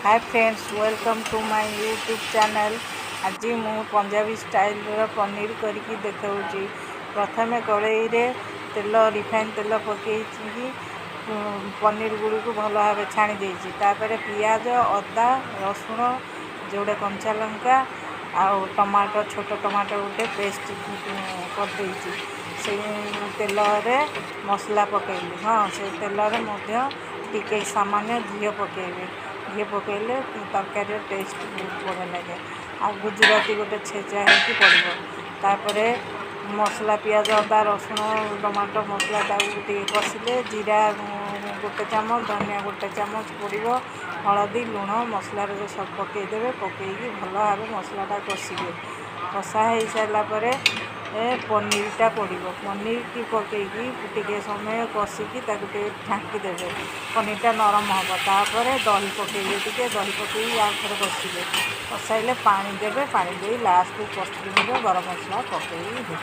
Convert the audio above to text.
Hi friends, welcome to my YouTube channel. आज मु Punjabi style paneer करके देखी। प्रथम कड़ाई तेल रिफाइन तेल पकई पनीर गुड़ी को भल भाव छाणी देती। पियाज अदा रसुण जोड़े कंचा लंका आउ टमाटो छोट टमाटो गोटे पेस्ट करदे से तेल मसला पकईली। हाँ, से तेल टिके सामान्य घी पकईबे। घी पकईले तरकारी टेस्ट बहुत बढ़िया लगे। आ गुजराती गोटे छेचा होगी पड़ो। तापर मसला पियाज अदा रसुण टमाटो मसला कषिले जीरा गोटे चामच धनिया गोटे चामच पड़ो हलदी लुण मसला सब पकईदे। पकईकी भल भाव मसलाटा कषिबे। कषा हो सारापर पनीरटा पड़ो। पनीर की पकईकी टे समय कषिकी ढाँकीदेवे। पनीरटा नरम हम। तापर दही पकईबे। दही पकई आउे कषिबे। कषाइले पानी देवे। पानी दे लास्ट को कस्तूरी गरम मसला पकईबे।